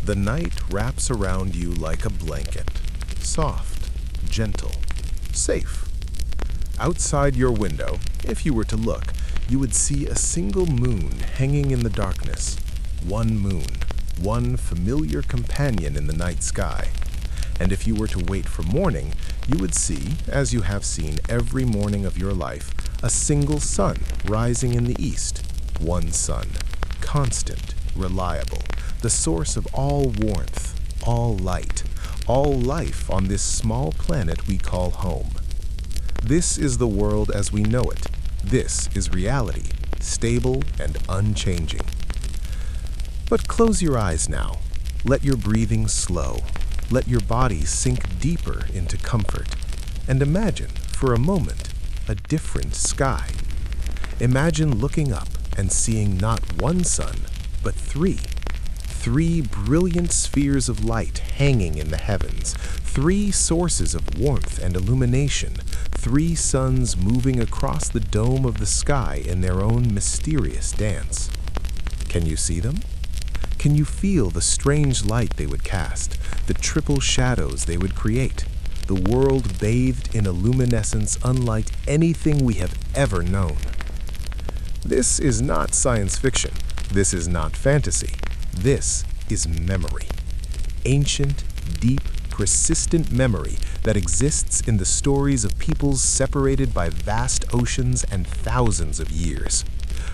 The night wraps around you like a blanket, soft, gentle, safe. Outside your window, if you were to look, you would see a single moon hanging in the darkness. One moon, one familiar companion in the night sky. And if you were to wait for morning, you would see, as you have seen every morning of your life, a single sun rising in the east. One sun, constant, reliable, the source of all warmth, all light, all life on this small planet we call home. This is the world as we know it. This is reality, stable and unchanging. But close your eyes now. Let your breathing slow. Let your body sink deeper into comfort. And imagine, for a moment, a different sky. Imagine looking up and seeing not one sun, but three. Three brilliant spheres of light hanging in the heavens. Three sources of warmth and illumination. Three suns moving across the dome of the sky in their own mysterious dance. Can you see them? Can you feel the strange light they would cast, the triple shadows they would create, the world bathed in a luminescence unlike anything we have ever known? This is not science fiction. This is not fantasy. This is memory. Ancient, deep, persistent memory that exists in the stories of peoples separated by vast oceans and thousands of years.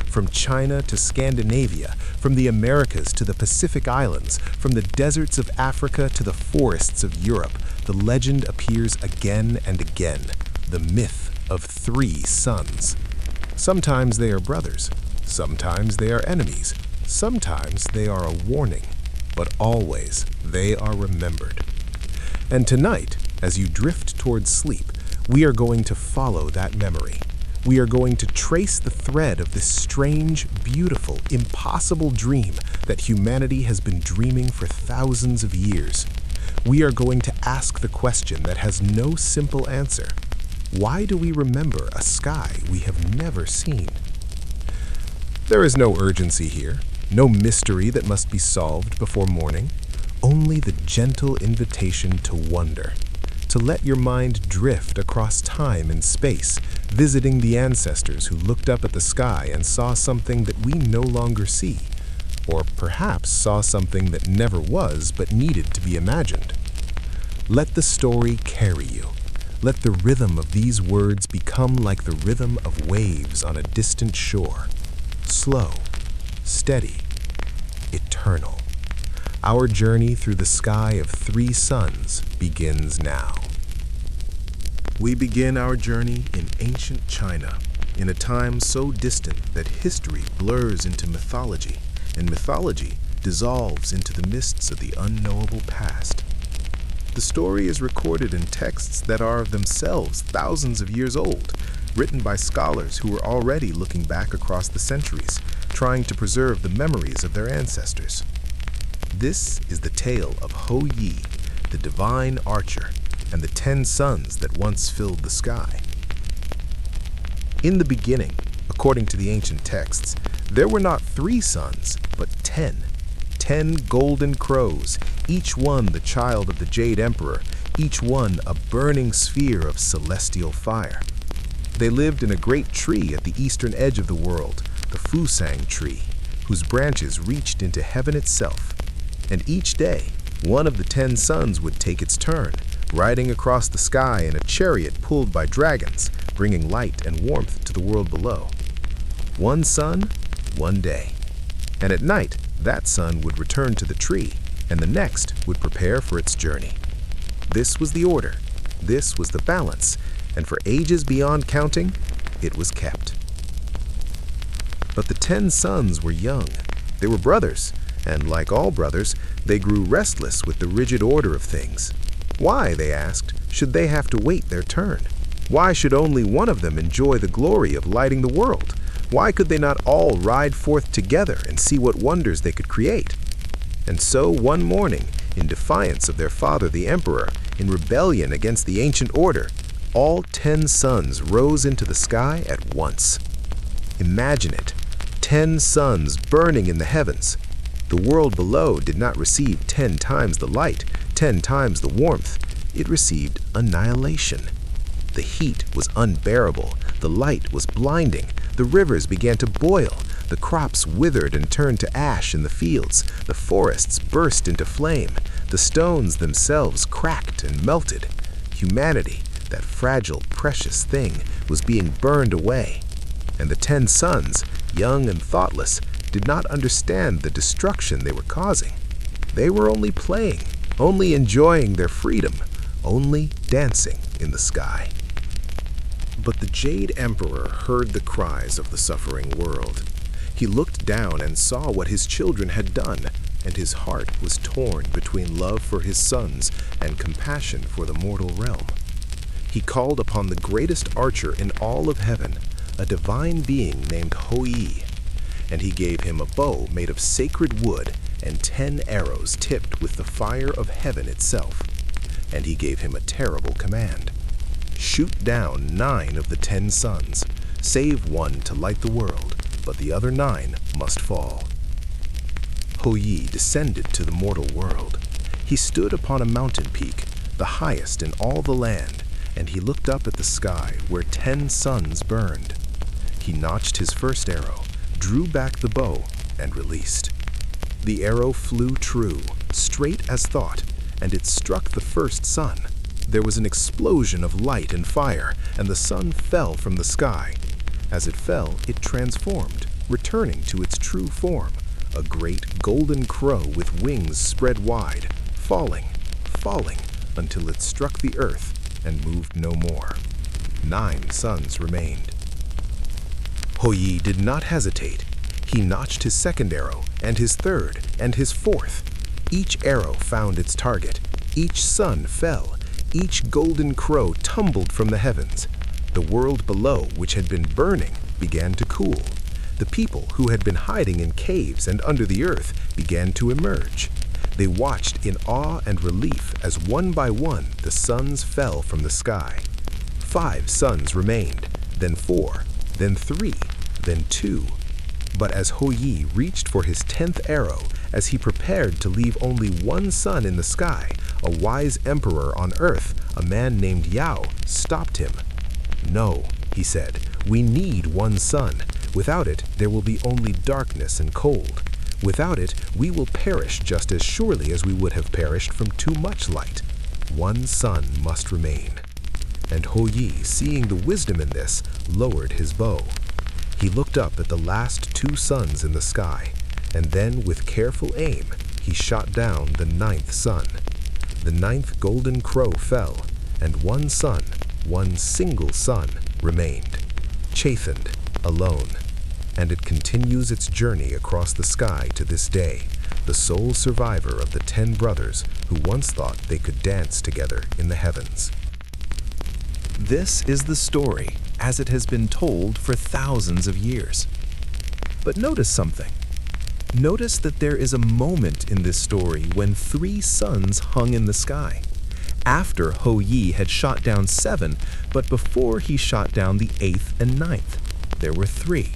From China to Scandinavia, from the Americas to the Pacific Islands, from the deserts of Africa to the forests of Europe, the legend appears again and again, the myth of three suns. Sometimes they are brothers, sometimes they are enemies, sometimes they are a warning, but always they are remembered. And tonight, as you drift towards sleep, we are going to follow that memory. We are going to trace the thread of this strange, beautiful, impossible dream that humanity has been dreaming for thousands of years. We are going to ask the question that has no simple answer. Why do we remember a sky we have never seen? There is no urgency here, no mystery that must be solved before morning, only the gentle invitation to wonder, to let your mind drift across time and space, visiting the ancestors who looked up at the sky and saw something that we no longer see, or perhaps saw something that never was but needed to be imagined. Let the story carry you. Let the rhythm of these words become like the rhythm of waves on a distant shore. Slow, steady, eternal. Our journey through the sky of three suns begins now. We begin our journey in ancient China, in a time so distant that history blurs into mythology, and mythology dissolves into the mists of the unknowable past. The story is recorded in texts that are themselves thousands of years old, written by scholars who were already looking back across the centuries, trying to preserve the memories of their ancestors. This is the tale of Hou Yi, the divine archer, and the 10 suns that once filled the sky. In the beginning, according to the ancient texts, there were not 3 suns, but 10. 10 golden crows, each one the child of the Jade Emperor, each one a burning sphere of celestial fire. They lived in a great tree at the eastern edge of the world, the Fusang tree, whose branches reached into heaven itself. And each day, one of the 10 suns would take its turn, riding across the sky in a chariot pulled by dragons, bringing light and warmth to the world below. One sun, one day. And at night, that sun would return to the tree, and the next would prepare for its journey. This was the order, this was the balance, and for ages beyond counting, it was kept. But the 10 suns were young. They were brothers, and like all brothers, they grew restless with the rigid order of things. Why, they asked, should they have to wait their turn? Why should only one of them enjoy the glory of lighting the world? Why could they not all ride forth together and see what wonders they could create? And so one morning, in defiance of their father the emperor, in rebellion against the ancient order, all 10 suns rose into the sky at once. Imagine it, 10 suns burning in the heavens. The world below did not receive 10 times the light, 10 times the warmth. It received annihilation. The heat was unbearable. The light was blinding. The rivers began to boil. The crops withered and turned to ash in the fields. The forests burst into flame. The stones themselves cracked and melted. Humanity, that fragile, precious thing, was being burned away. And the 10 sons, young and thoughtless, did not understand the destruction they were causing. They were only playing, only enjoying their freedom, only dancing in the sky. But the Jade Emperor heard the cries of the suffering world. He looked down and saw what his children had done, and his heart was torn between love for his sons and compassion for the mortal realm. He called upon the greatest archer in all of heaven, a divine being named Hou Yi, and he gave him a bow made of sacred wood and 10 arrows tipped with the fire of heaven itself. And he gave him a terrible command. Shoot down 9 of the 10 sons, save 1 to light the world, but the other 9 must fall. Hou Yi descended to the mortal world. He stood upon a mountain peak, the highest in all the land, and he looked up at the sky where 10 suns burned. He notched his first arrow, drew back the bow, and released. The arrow flew true, straight as thought, and it struck the first sun. There was an explosion of light and fire, and the sun fell from the sky. As it fell, it transformed, returning to its true form, a great golden crow with wings spread wide, falling, until it struck the earth and moved no more. 9 suns remained. Hou Yi did not hesitate. He notched his second arrow, and his third, and his fourth. Each arrow found its target. Each sun fell. Each golden crow tumbled from the heavens. The world below, which had been burning, began to cool. The people who had been hiding in caves and under the earth began to emerge. They watched in awe and relief as one by one the suns fell from the sky. 5 suns remained, then 4, then 3, then 2. But as Hou Yi reached for his 10th arrow, as he prepared to leave only 1 sun in the sky, a wise emperor on earth, a man named Yao, stopped him. "No," he said, "we need 1 sun. Without it, there will be only darkness and cold. Without it, we will perish just as surely as we would have perished from too much light. 1 sun must remain." And Hou Yi, seeing the wisdom in this, lowered his bow. He looked up at the last 2 suns in the sky, and then with careful aim, he shot down the 9th sun. The 9th golden crow fell, and 1 sun, 1 single sun, remained, chastened, alone. And it continues its journey across the sky to this day, the sole survivor of the 10 brothers who once thought they could dance together in the heavens. This is the story as it has been told for thousands of years. But notice something. Notice that there is a moment in this story when 3 suns hung in the sky. After Hou Yi had shot down 7, but before he shot down the 8th and 9th, there were 3.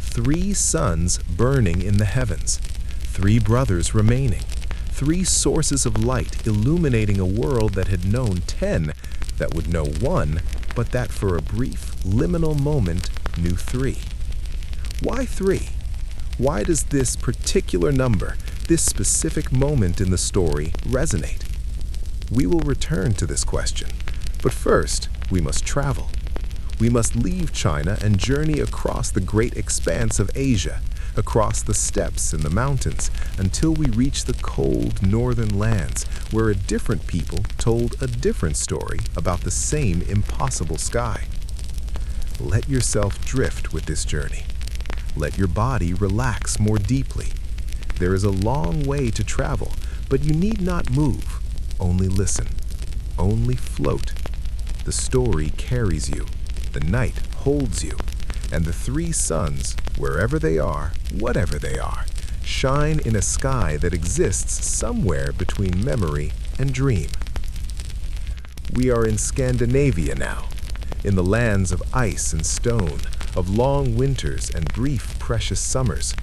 3 suns burning in the heavens, 3 brothers remaining, 3 sources of light illuminating a world that had known 10, that would know 1, but that for a brief, liminal moment knew 3. Why 3? Why does this particular number, this specific moment in the story, resonate? We will return to this question, but first we must travel. We must leave China and journey across the great expanse of Asia, across the steppes and the mountains, until we reach the cold northern lands, where a different people told a different story about the same impossible sky. Let yourself drift with this journey. Let your body relax more deeply. There is a long way to travel, but you need not move. Only listen. Only float. The story carries you. The night holds you. And the 3 suns, wherever they are, whatever they are, shine in a sky that exists somewhere between memory and dream. We are in Scandinavia now, in the lands of ice and stone, of long winters and brief, precious summers.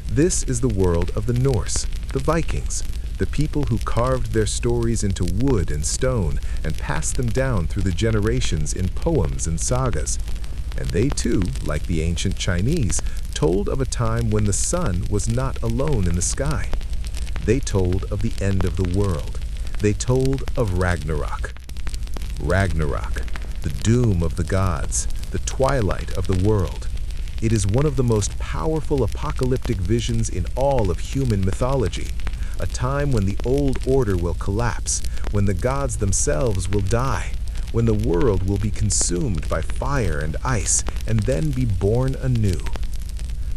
This is the world of the Norse, the Vikings, the people who carved their stories into wood and stone and passed them down through the generations in poems and sagas. And they too, like the ancient Chinese, told of a time when the sun was not alone in the sky. They told of the end of the world. They told of Ragnarök. Ragnarök, the doom of the gods, the twilight of the world. It is one of the most powerful apocalyptic visions in all of human mythology, a time when the old order will collapse, when the gods themselves will die, when the world will be consumed by fire and ice and then be born anew.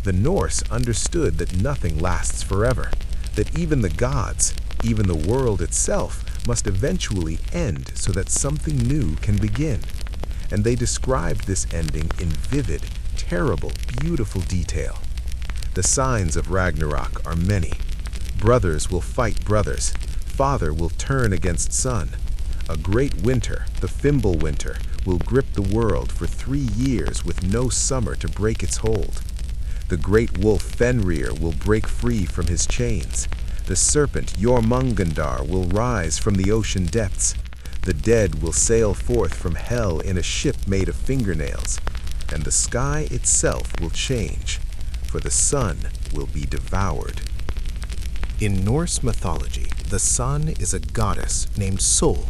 The Norse understood that nothing lasts forever, that even the gods, even the world itself, must eventually end so that something new can begin. And they described this ending in vivid, terrible, beautiful detail. The signs of Ragnarök are many. Brothers will fight brothers. Father will turn against son. A great winter, the Fimbul winter, will grip the world for 3 years with no summer to break its hold. The great wolf Fenrir will break free from his chains. The serpent Jormungandr will rise from the ocean depths. The dead will sail forth from hell in a ship made of fingernails. And the sky itself will change, for the sun will be devoured. In Norse mythology, the sun is a goddess named Sol.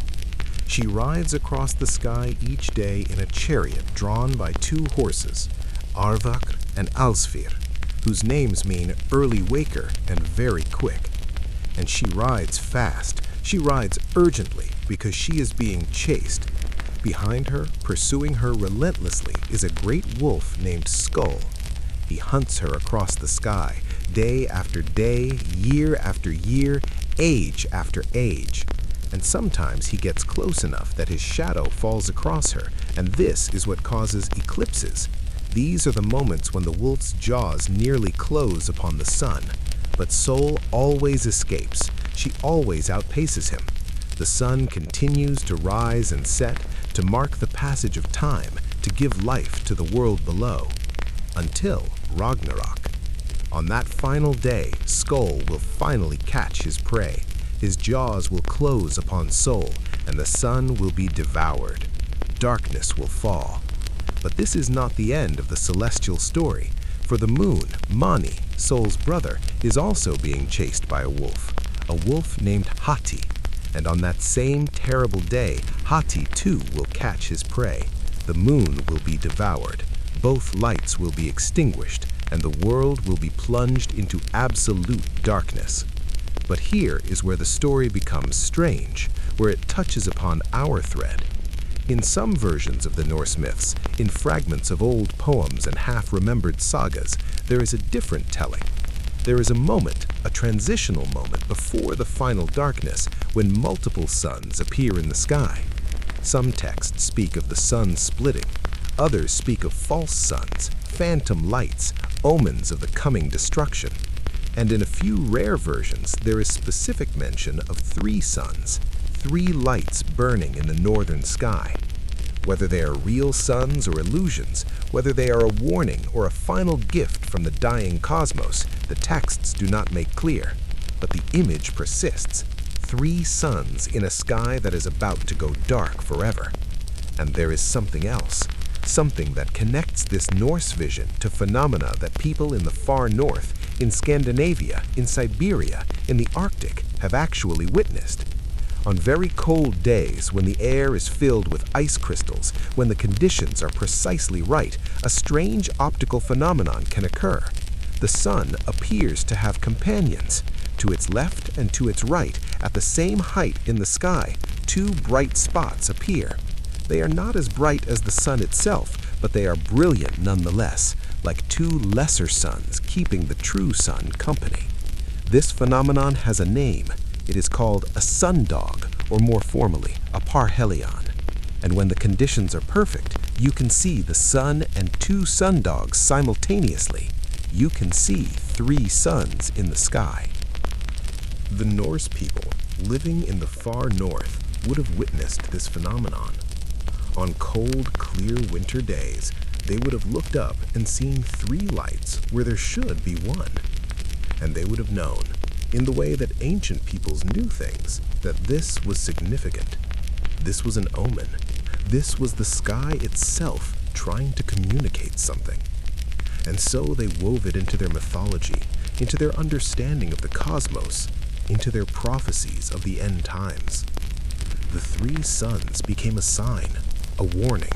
She rides across the sky each day in a chariot drawn by 2 horses, Arvakr and Alsfir, whose names mean early waker and very quick. And she rides fast. She rides urgently because she is being chased. Behind her, pursuing her relentlessly, is a great wolf named Skull. He hunts her across the sky, day after day, year after year, age after age. And sometimes he gets close enough that his shadow falls across her, and this is what causes eclipses. These are the moments when the wolf's jaws nearly close upon the sun. But Sol always escapes. She always outpaces him. The sun continues to rise and set, to mark the passage of time, to give life to the world below. Until Ragnarök. On that final day, Skull will finally catch his prey. His jaws will close upon Sol, and the sun will be devoured. Darkness will fall. But this is not the end of the celestial story, for the moon, Mani, Sol's brother, is also being chased by a wolf named Hati. And on that same terrible day, Hati too will catch his prey. The moon will be devoured. Both lights will be extinguished, and the world will be plunged into absolute darkness. But here is where the story becomes strange, where it touches upon our thread. In some versions of the Norse myths, in fragments of old poems and half-remembered sagas, there is a different telling. There is a moment, a transitional moment before the final darkness, when multiple suns appear in the sky. Some texts speak of the sun splitting. Others speak of false suns, phantom lights, omens of the coming destruction. And in a few rare versions, there is specific mention of 3 suns, 3 lights burning in the northern sky. Whether they are real suns or illusions, whether they are a warning or a final gift from the dying cosmos, the texts do not make clear. But the image persists. 3 suns in a sky that is about to go dark forever. And there is something else. Something that connects this Norse vision to phenomena that people in the far north, in Scandinavia, in Siberia, in the Arctic, have actually witnessed. On very cold days, when the air is filled with ice crystals, when the conditions are precisely right, a strange optical phenomenon can occur. The sun appears to have companions. To its left and to its right, at the same height in the sky, 2 bright spots appear. They are not as bright as the sun itself, but they are brilliant nonetheless, like 2 lesser suns keeping the true sun company. This phenomenon has a name. It is called a sundog, or more formally, a parhelion. And when the conditions are perfect, you can see the sun and 2 sundogs simultaneously. You can see 3 suns in the sky. The Norse people, living in the far north, would have witnessed this phenomenon. On cold, clear winter days, they would have looked up and seen 3 lights where there should be 1. And they would have known, in the way that ancient peoples knew things, that this was significant. This was an omen. This was the sky itself trying to communicate something. And so they wove it into their mythology, into their understanding of the cosmos, into their prophecies of the end times. The three suns became a sign, a warning,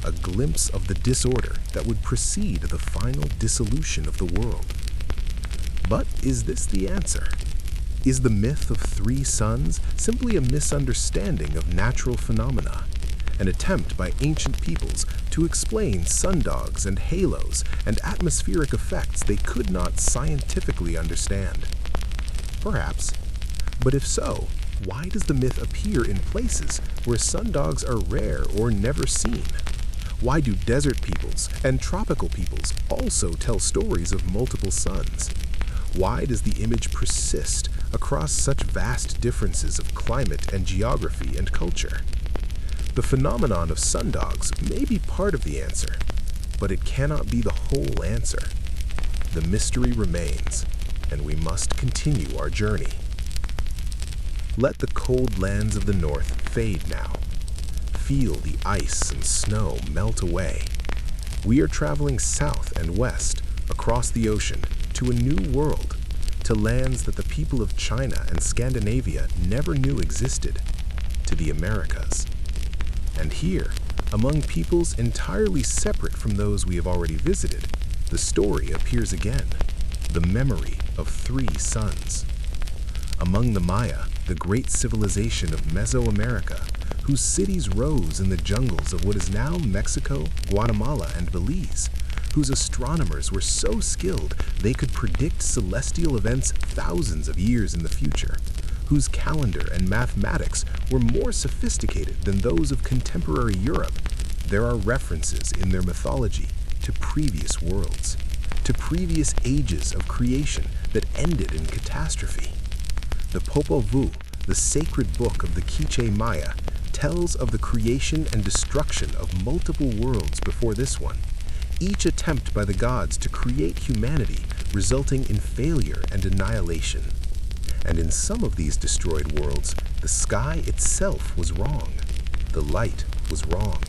a glimpse of the disorder that would precede the final dissolution of the world. But is this the answer? Is the myth of three suns simply a misunderstanding of natural phenomena, an attempt by ancient peoples to explain sundogs and halos and atmospheric effects they could not scientifically understand? Perhaps. But if so, why does the myth appear in places where sundogs are rare or never seen? Why do desert peoples and tropical peoples also tell stories of multiple suns? Why does the image persist across such vast differences of climate and geography and culture? The phenomenon of sundogs may be part of the answer, but it cannot be the whole answer. The mystery remains, and we must continue our journey. Let the cold lands of the north fade now. Feel the ice and snow melt away. We are traveling south and west across the ocean to a new world, to lands that the people of China and Scandinavia never knew existed, to the Americas. And here, among peoples entirely separate from those we have already visited, the story appears again, the memory of three suns. Among the Maya, the great civilization of Mesoamerica, whose cities rose in the jungles of what is now Mexico, Guatemala, and Belize, whose astronomers were so skilled they could predict celestial events thousands of years in the future, whose calendar and mathematics were more sophisticated than those of contemporary Europe, there are references in their mythology to previous worlds, to previous ages of creation that ended in catastrophe. The Popol Vuh, the sacred book of the Quiche Maya, tells of the creation and destruction of multiple worlds before this one, each attempt by the gods to create humanity resulting in failure and annihilation. And in some of these destroyed worlds, the sky itself was wrong. The light was wrong.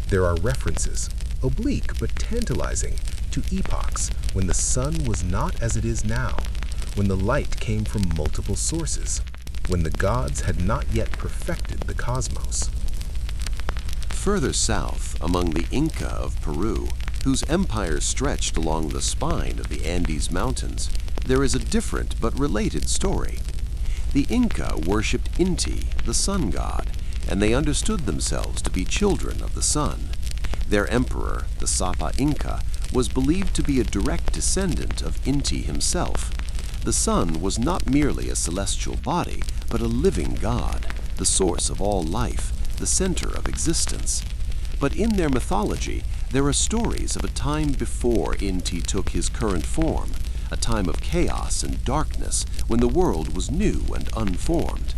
There are references, oblique but tantalizing, to epochs when the sun was not as it is now, when the light came from multiple sources, when the gods had not yet perfected the cosmos. Further south, among the Inca of Peru, whose empire stretched along the spine of the Andes Mountains, there is a different but related story. The Inca worshipped Inti, the sun god, and they understood themselves to be children of the sun. Their emperor, the Sapa Inca, was believed to be a direct descendant of Inti himself. The sun was not merely a celestial body, but a living god, the source of all life, the center of existence. But in their mythology, there are stories of a time before Inti took his current form, a time of chaos and darkness when the world was new and unformed.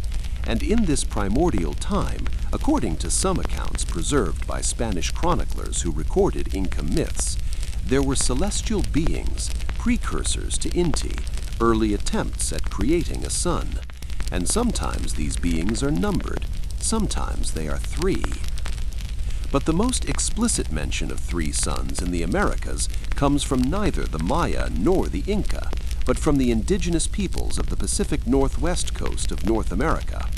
And in this primordial time, according to some accounts preserved by Spanish chroniclers who recorded Inca myths, there were celestial beings, precursors to Inti, early attempts at creating a sun. And sometimes these beings are numbered, sometimes they are three. But the most explicit mention of three suns in the Americas comes from neither the Maya nor the Inca, but from the indigenous peoples of the Pacific Northwest coast of North America,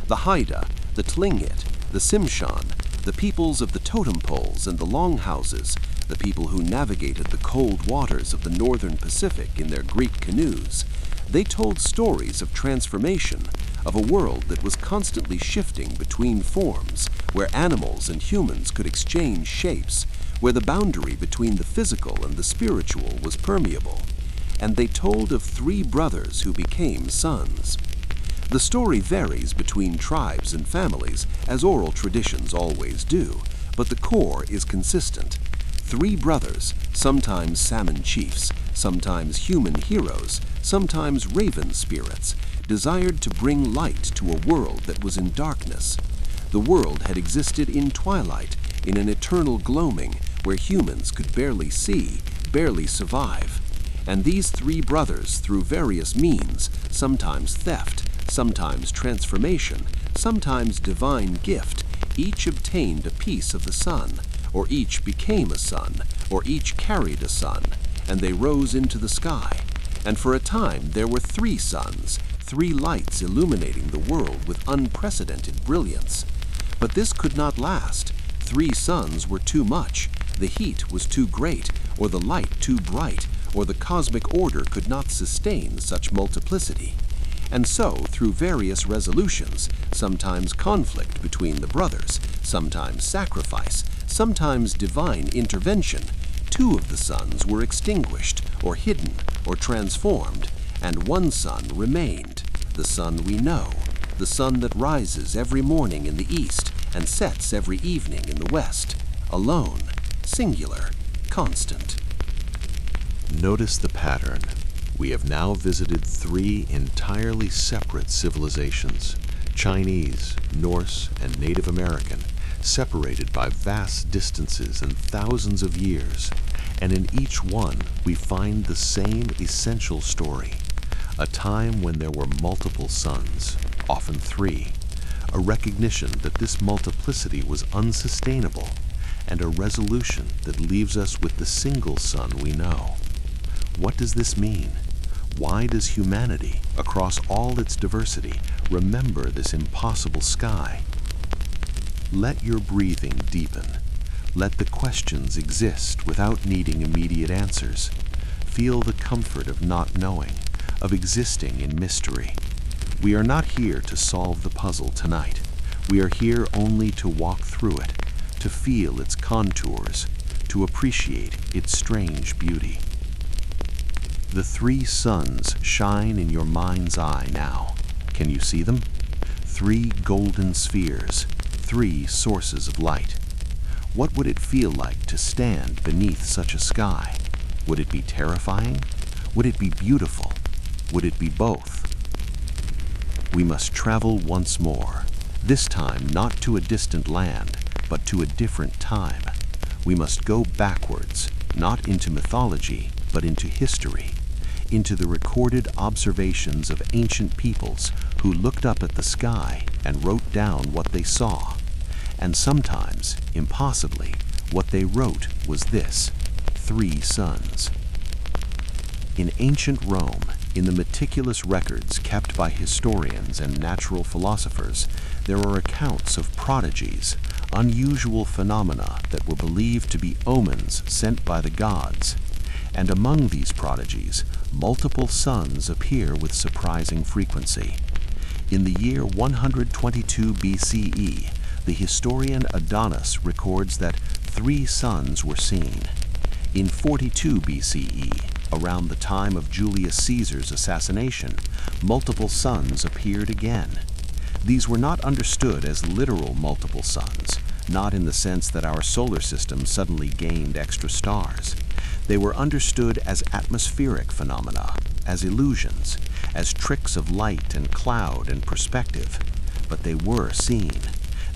the Haida, the Tlingit, the Tsimshian, the peoples of the totem poles and the longhouses, the people who navigated the cold waters of the northern Pacific in their great canoes. They told stories of transformation, of a world that was constantly shifting between forms, where animals and humans could exchange shapes, where the boundary between the physical and the spiritual was permeable. And they told of three brothers who became sons. The story varies between tribes and families, as oral traditions always do, but the core is consistent. Three brothers, sometimes salmon chiefs, sometimes human heroes, sometimes raven spirits, desired to bring light to a world that was in darkness. The world had existed in twilight, in an eternal gloaming where humans could barely see, barely survive. And these three brothers, through various means, sometimes theft, sometimes transformation, sometimes divine gift, each obtained a piece of the sun, or each became a sun, or each carried a sun, and they rose into the sky. And for a time there were three suns, three lights illuminating the world with unprecedented brilliance. But this could not last. Three suns were too much. The heat was too great, or the light too bright, or the cosmic order could not sustain such multiplicity. And so, through various resolutions, sometimes conflict between the brothers, sometimes sacrifice, sometimes divine intervention, two of the suns were extinguished, or hidden, or transformed, and one sun remained, the sun we know, the sun that rises every morning in the east and sets every evening in the west, alone, singular, constant. Notice the pattern. We have now visited three entirely separate civilizations, Chinese, Norse, and Native American, separated by vast distances and thousands of years. And in each one, we find the same essential story. A time when there were multiple suns, often three, a recognition that this multiplicity was unsustainable, and a resolution that leaves us with the single sun we know. What does this mean? Why does humanity, across all its diversity, remember this impossible sky? Let your breathing deepen. Let the questions exist without needing immediate answers. Feel the comfort of not knowing, of existing in mystery. We are not here to solve the puzzle tonight. We are here only to walk through it, to feel its contours, to appreciate its strange beauty. The three suns shine in your mind's eye now. Can you see them? Three golden spheres, three sources of light. What would it feel like to stand beneath such a sky? Would it be terrifying? Would it be beautiful? Would it be both? We must travel once more, this time not to a distant land, but to a different time. We must go backwards, not into mythology, but into history, into the recorded observations of ancient peoples who looked up at the sky and wrote down what they saw. And sometimes, impossibly, what they wrote was this: three suns. In ancient Rome, in the meticulous records kept by historians and natural philosophers, there are accounts of prodigies, unusual phenomena that were believed to be omens sent by the gods. And among these prodigies, multiple suns appear with surprising frequency. In the year 122 BCE, the historian Adonis records that 3 suns were seen. In 42 BCE, around the time of Julius Caesar's assassination, multiple suns appeared again. These were not understood as literal multiple suns, not in the sense that our solar system suddenly gained extra stars. They were understood as atmospheric phenomena, as illusions, as tricks of light and cloud and perspective. But they were seen.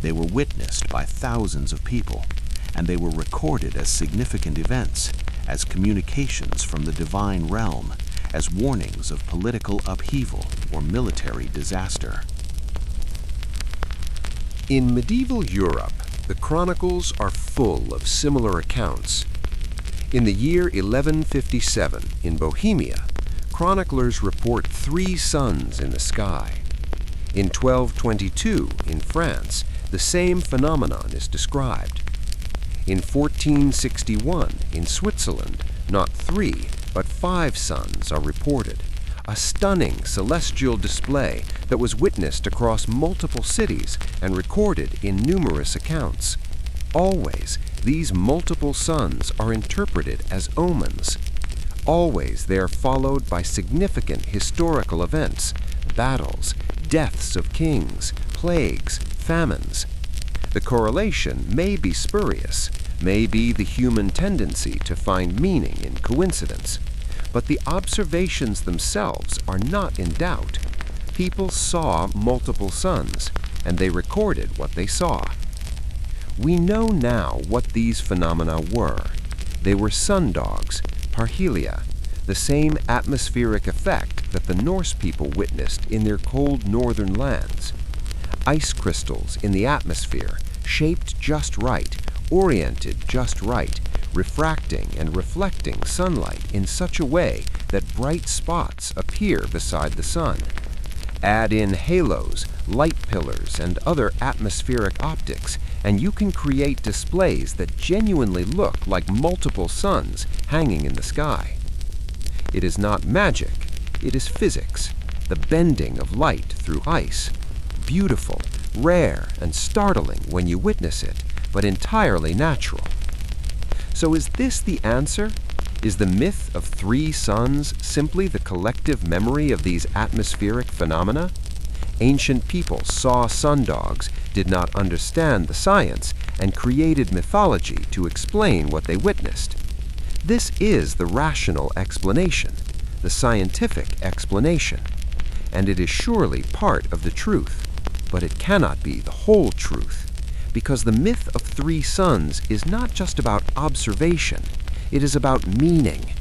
They were witnessed by thousands of people, and they were recorded as significant events, as communications from the divine realm, as warnings of political upheaval or military disaster. In medieval Europe, the chronicles are full of similar accounts. In the year 1157, in Bohemia, chroniclers report 3 suns in the sky. In 1222, in France, the same phenomenon is described. In 1461, in Switzerland, not 3, but 5 suns are reported, a stunning celestial display that was witnessed across multiple cities and recorded in numerous accounts. Always, these multiple suns are interpreted as omens. Always, they are followed by significant historical events, battles, deaths of kings, plagues, famines. The correlation may be spurious, may be the human tendency to find meaning in coincidence, but the observations themselves are not in doubt. People saw multiple suns, and they recorded what they saw. We know now what these phenomena were. They were sundogs, parhelia, the same atmospheric effect that the Norse people witnessed in their cold northern lands. Ice crystals in the atmosphere, shaped just right, oriented just right, refracting and reflecting sunlight in such a way that bright spots appear beside the sun. Add in halos, light pillars, and other atmospheric optics, and you can create displays that genuinely look like multiple suns hanging in the sky. It is not magic, it is physics, the bending of light through ice. Beautiful, rare, and startling when you witness it, but entirely natural. So is this the answer? Is the myth of three suns simply the collective memory of these atmospheric phenomena? Ancient peoples saw sundogs, did not understand the science, and created mythology to explain what they witnessed. This is the rational explanation, the scientific explanation, and it is surely part of the truth, but it cannot be the whole truth, because the myth of three suns is not just about observation. It is about meaning.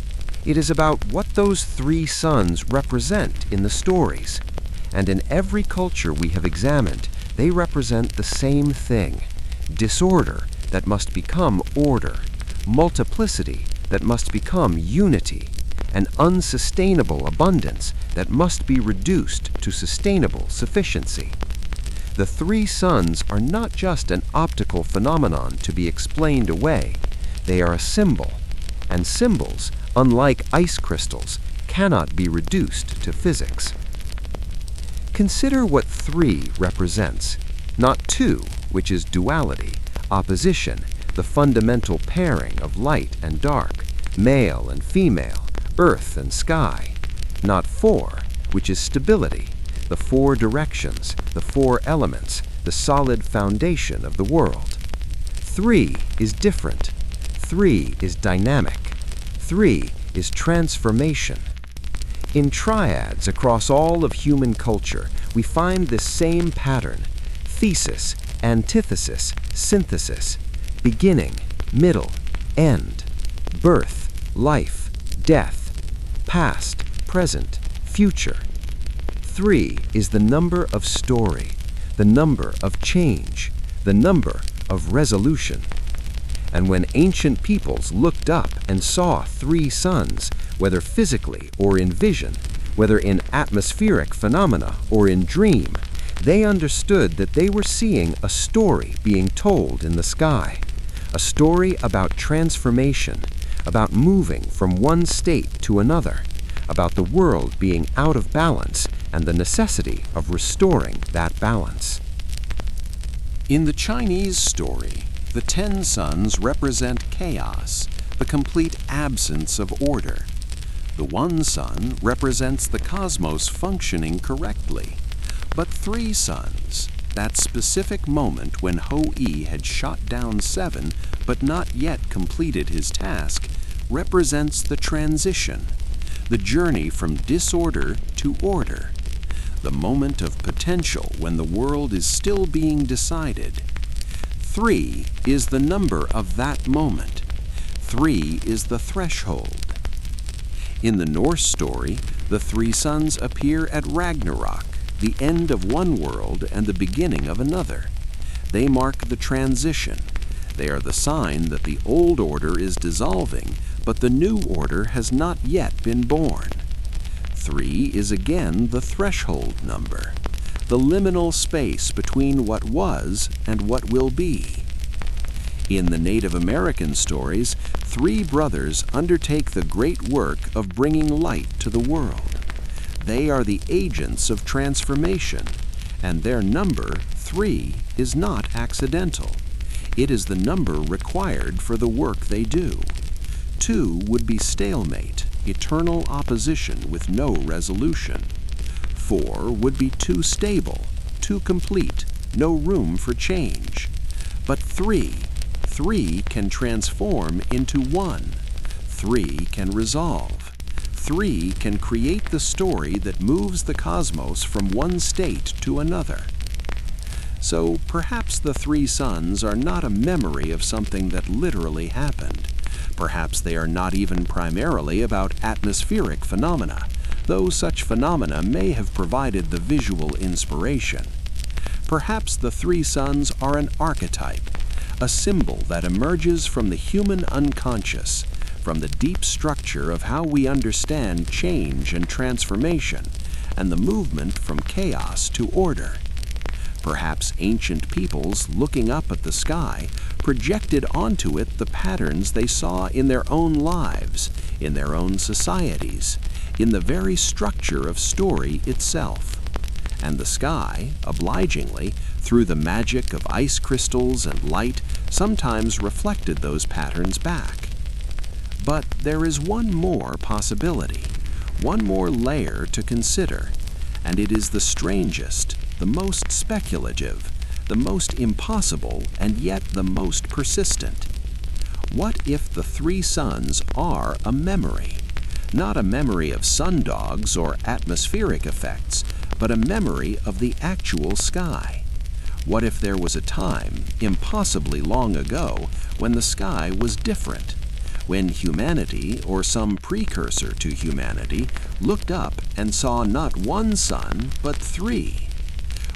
It is about what those three suns represent in the stories. And in every culture we have examined, they represent the same thing: disorder that must become order, multiplicity that must become unity, an unsustainable abundance that must be reduced to sustainable sufficiency. The three suns are not just an optical phenomenon to be explained away. They are a symbol. And symbols, unlike ice crystals, cannot be reduced to physics. Consider what three represents, not two, which is duality, opposition, the fundamental pairing of light and dark, male and female, earth and sky, not four, which is stability, the four directions, the four elements, the solid foundation of the world. Three is different. Three is dynamic. Three is transformation. In triads across all of human culture, we find this same pattern: thesis, antithesis, synthesis, beginning, middle, end, birth, life, death, past, present, future. Three is the number of story, the number of change, the number of resolution. And when ancient peoples looked up and saw three suns, whether physically or in vision, whether in atmospheric phenomena or in dream, they understood that they were seeing a story being told in the sky, a story about transformation, about moving from one state to another, about the world being out of balance and the necessity of restoring that balance. In the Chinese story, the 10 suns represent chaos, the complete absence of order. The one sun represents the cosmos functioning correctly. But 3 suns, that specific moment when Hou Yi had shot down 7 but not yet completed his task, represents the transition, the journey from disorder to order, the moment of potential when the world is still being decided. 3 is the number of that moment. 3 is the threshold. In the Norse story, the 3 suns appear at Ragnarök, the end of one world and the beginning of another. They mark the transition. They are the sign that the old order is dissolving, but the new order has not yet been born. 3 is again the threshold number, the liminal space between what was and what will be. In the Native American stories, 3 brothers undertake the great work of bringing light to the world. They are the agents of transformation, and their number, 3, is not accidental. It is the number required for the work they do. 2 would be stalemate, eternal opposition with no resolution. 4 would be too stable, too complete, no room for change. But 3 can transform into 1. 3 can resolve. 3 can create the story that moves the cosmos from one state to another. So perhaps the 3 suns are not a memory of something that literally happened, Perhaps they are not even primarily about atmospheric phenomena, though such phenomena may have provided the visual inspiration. Perhaps the three suns are an archetype, a symbol that emerges from the human unconscious, from the deep structure of how we understand change and transformation, and the movement from chaos to order. Perhaps ancient peoples, looking up at the sky, projected onto it the patterns they saw in their own lives, in their own societies, in the very structure of story itself. And the sky, obligingly, through the magic of ice crystals and light, sometimes reflected those patterns back. But there is one more possibility, one more layer to consider, and it is the strangest, the most speculative, the most impossible, and yet the most persistent. What if the three suns are a memory? Not a memory of sundogs or atmospheric effects, but a memory of the actual sky. What if there was a time, impossibly long ago, when the sky was different? When humanity, or some precursor to humanity, looked up and saw not one sun, but three?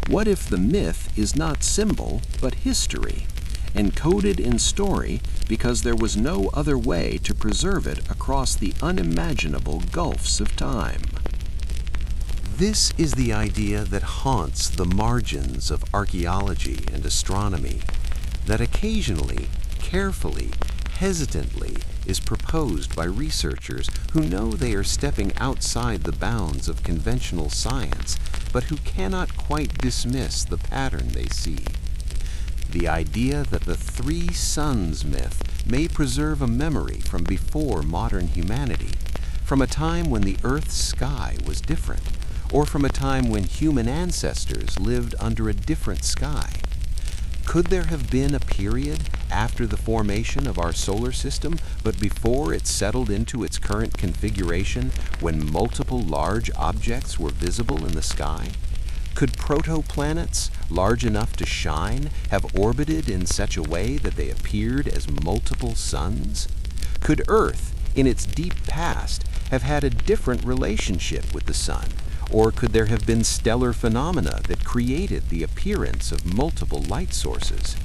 What if the myth is not symbol, but history, encoded in story because there was no other way to preserve it across the unimaginable gulfs of time? This is the idea that haunts the margins of archaeology and astronomy, that occasionally, carefully, hesitantly is proposed by researchers who know they are stepping outside the bounds of conventional science, but who cannot quite dismiss the pattern they see. The idea that the three suns myth may preserve a memory from before modern humanity, from a time when the Earth's sky was different, or from a time when human ancestors lived under a different sky. Could there have been a period after the formation of our solar system, but before it settled into its current configuration, when multiple large objects were visible in the sky? Could protoplanets, large enough to shine, have orbited in such a way that they appeared as multiple suns? Could Earth, in its deep past, have had a different relationship with the sun? Or could there have been stellar phenomena that created the appearance of multiple light sources?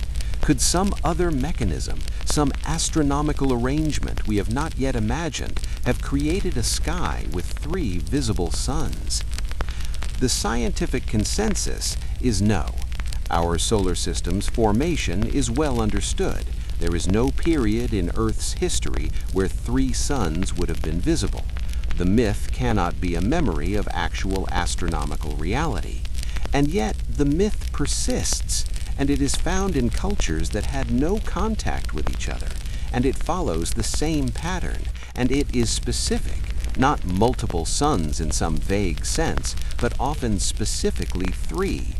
Could some other mechanism, some astronomical arrangement we have not yet imagined, have created a sky with three visible suns? The scientific consensus is no. Our solar system's formation is well understood. There is no period in Earth's history where three suns would have been visible. The myth cannot be a memory of actual astronomical reality. And yet, the myth persists, and it is found in cultures that had no contact with each other, and it follows the same pattern, and it is specific, not multiple suns in some vague sense, but often specifically three.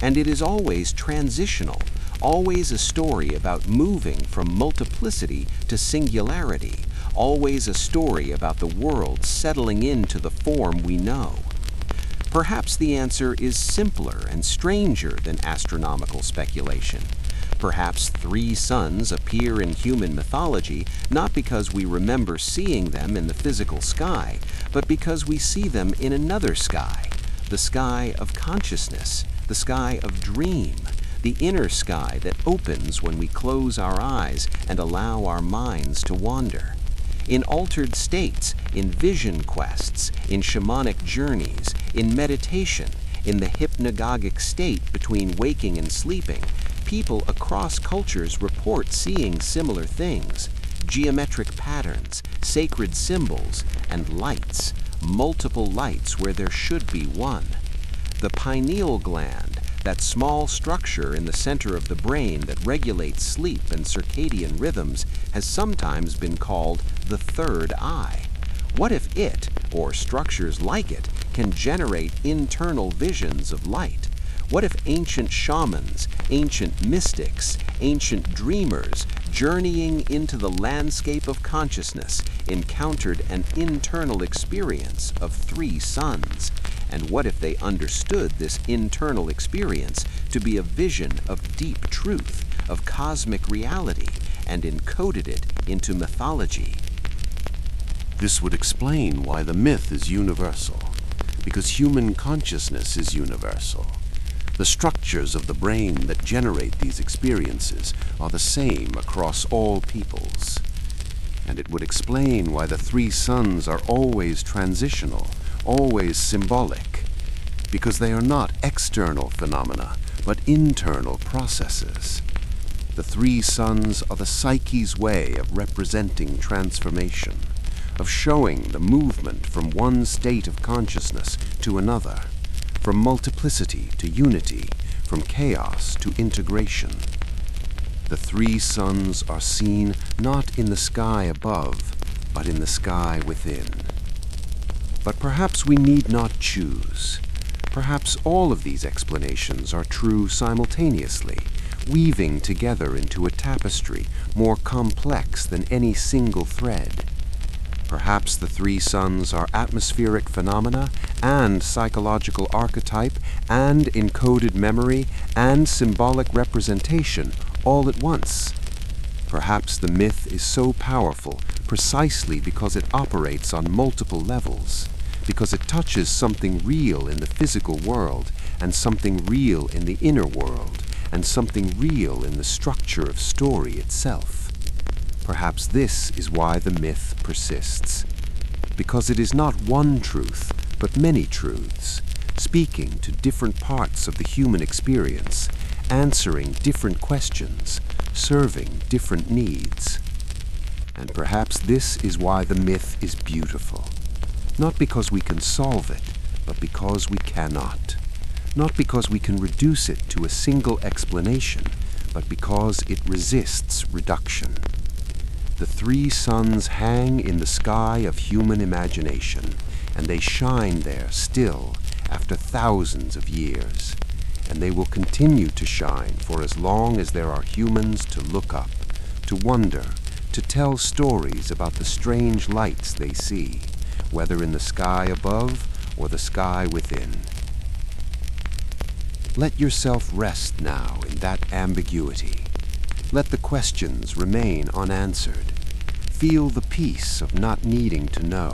And it is always transitional, always a story about moving from multiplicity to singularity, always a story about the world settling into the form we know. Perhaps the answer is simpler and stranger than astronomical speculation. Perhaps three suns appear in human mythology not because we remember seeing them in the physical sky, but because we see them in another sky, the sky of consciousness, the sky of dream, the inner sky that opens when we close our eyes and allow our minds to wander. In altered states, in vision quests, in shamanic journeys, in meditation, in the hypnagogic state between waking and sleeping, people across cultures report seeing similar things: geometric patterns, sacred symbols, and lights, multiple lights where there should be one. The pineal gland, that small structure in the center of the brain that regulates sleep and circadian rhythms, has sometimes been called the third eye. What if it, or structures like it, can generate internal visions of light? What if ancient shamans, ancient mystics, ancient dreamers, journeying into the landscape of consciousness, encountered an internal experience of three suns? And what if they understood this internal experience to be a vision of deep truth, of cosmic reality, and encoded it into mythology. This would explain why the myth is universal, because human consciousness is universal. The structures of the brain that generate these experiences are the same across all peoples. And it would explain why the three suns are always transitional, always symbolic, because they are not external phenomena, but internal processes. The three suns are the psyche's way of representing transformation, of showing the movement from one state of consciousness to another, from multiplicity to unity, from chaos to integration. The three suns are seen not in the sky above, but in the sky within. But perhaps we need not choose. Perhaps all of these explanations are true simultaneously, weaving together into a tapestry more complex than any single thread. Perhaps the three suns are atmospheric phenomena and psychological archetype and encoded memory and symbolic representation all at once. Perhaps the myth is so powerful precisely because it operates on multiple levels, because it touches something real in the physical world and something real in the inner world and something real in the structure of story itself. Perhaps this is why the myth persists, because it is not one truth, but many truths, speaking to different parts of the human experience, answering different questions, serving different needs. And perhaps this is why the myth is beautiful, not because we can solve it, but because we cannot. Not because we can reduce it to a single explanation, but because it resists reduction. The three suns hang in the sky of human imagination, and they shine there still after thousands of years. And they will continue to shine for as long as there are humans to look up, to wonder, to tell stories about the strange lights they see, whether in the sky above or the sky within. Let yourself rest now in that ambiguity. Let the questions remain unanswered. Feel the peace of not needing to know.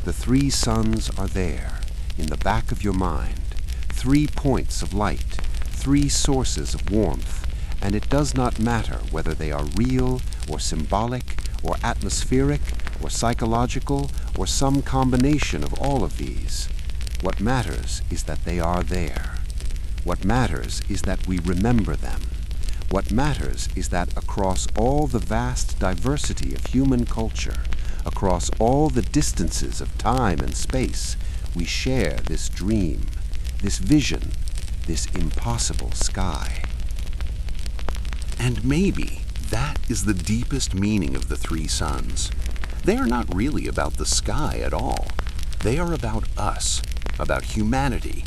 The three suns are there, in the back of your mind, 3 points of light, 3 sources of warmth, and it does not matter whether they are real or symbolic or atmospheric or psychological or some combination of all of these. What matters is that they are there. What matters is that we remember them. What matters is that across all the vast diversity of human culture, across all the distances of time and space, we share this dream, this vision, this impossible sky. And maybe that is the deepest meaning of the three suns. They are not really about the sky at all. They are about us, about humanity,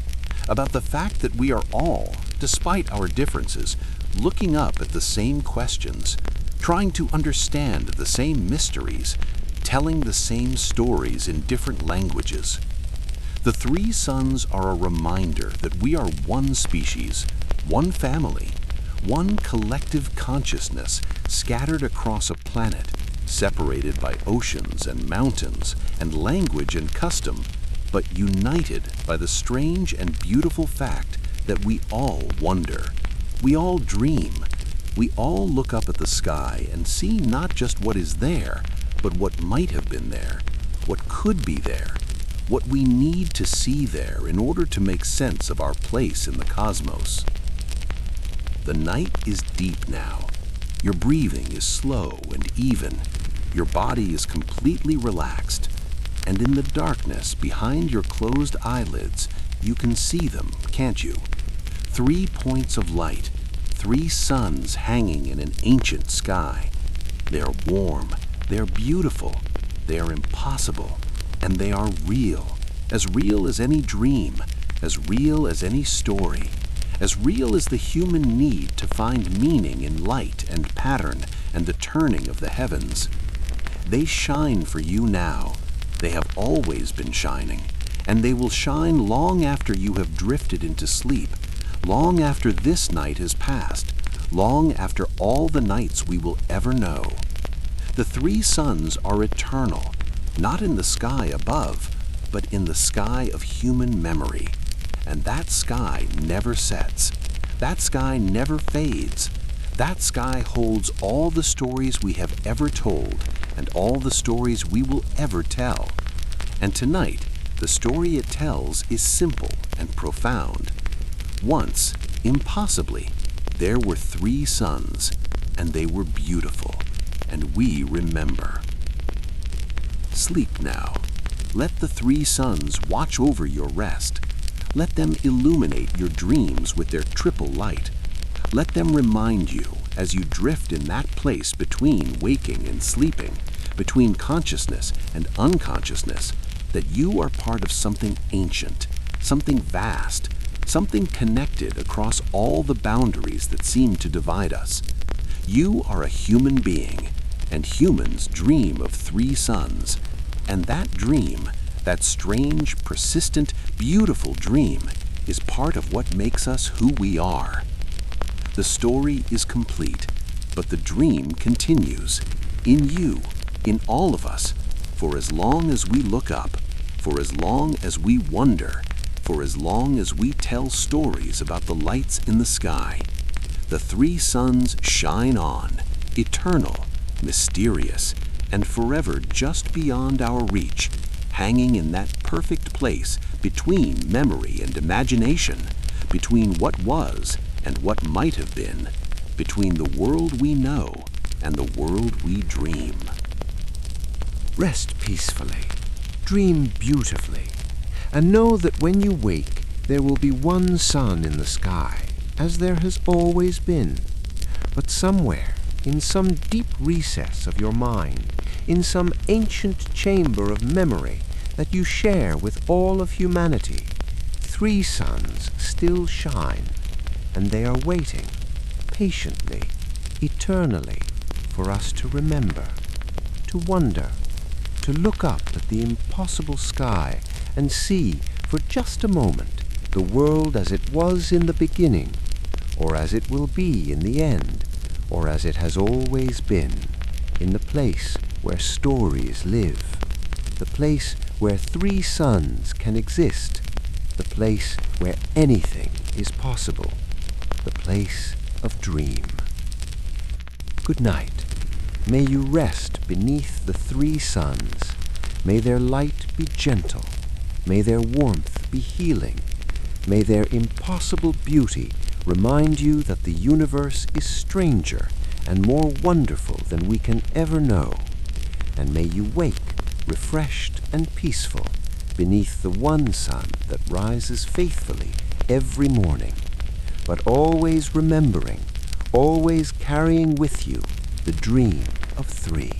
about the fact that we are all, despite our differences, looking up at the same questions, trying to understand the same mysteries, telling the same stories in different languages. The three suns are a reminder that we are one species, one family, one collective consciousness scattered across a planet, separated by oceans and mountains and language and custom, but united by the strange and beautiful fact that we all wonder. We all dream. We all look up at the sky and see not just what is there, but what might have been there, what could be there, what we need to see there in order to make sense of our place in the cosmos. The night is deep now. Your breathing is slow and even. Your body is completely relaxed. And in the darkness behind your closed eyelids, you can see them, can't you? 3 points of light, 3 suns hanging in an ancient sky. They are warm, they are beautiful, they are impossible, and they are real as any dream, as real as any story, as real as the human need to find meaning in light and pattern and the turning of the heavens. They shine for you now. They have always been shining, and they will shine long after you have drifted into sleep, long after this night has passed, long after all the nights we will ever know. The three suns are eternal, not in the sky above, but in the sky of human memory. And that sky never sets. That sky never fades. That sky holds all the stories we have ever told and all the stories we will ever tell. And tonight, the story it tells is simple and profound. Once, impossibly, there were three suns, and they were beautiful, and we remember. Sleep now. Let the three suns watch over your rest. Let them illuminate your dreams with their triple light. Let them remind you, as you drift in that place between waking and sleeping, between consciousness and unconsciousness, that you are part of something ancient, something vast, something connected across all the boundaries that seem to divide us. You are a human being, and humans dream of three suns. And that dream, that strange, persistent, beautiful dream, is part of what makes us who we are. The story is complete, but the dream continues, in you, in all of us, for as long as we look up, for as long as we wonder, for as long as we tell stories about the lights in the sky. The three suns shine on, eternal, mysterious, and forever just beyond our reach, hanging in that perfect place between memory and imagination, between what was and what might have been, between the world we know and the world we dream. Rest peacefully, dream beautifully, and know that when you wake, there will be one sun in the sky, as there has always been. But somewhere, in some deep recess of your mind, in some ancient chamber of memory that you share with all of humanity, three suns still shine, and they are waiting, patiently, eternally, for us to remember, to wonder, to look up at the impossible sky and see, for just a moment, the world as it was in the beginning, or as it will be in the end, or as it has always been, in the place where stories live, the place where three suns can exist, the place where anything is possible, the place of dream. Good night. May you rest beneath the three suns. May their light be gentle. May their warmth be healing. May their impossible beauty remind you that the universe is stranger and more wonderful than we can ever know. And may you wake refreshed and peaceful beneath the one sun that rises faithfully every morning, but always remembering, always carrying with you the dream of three.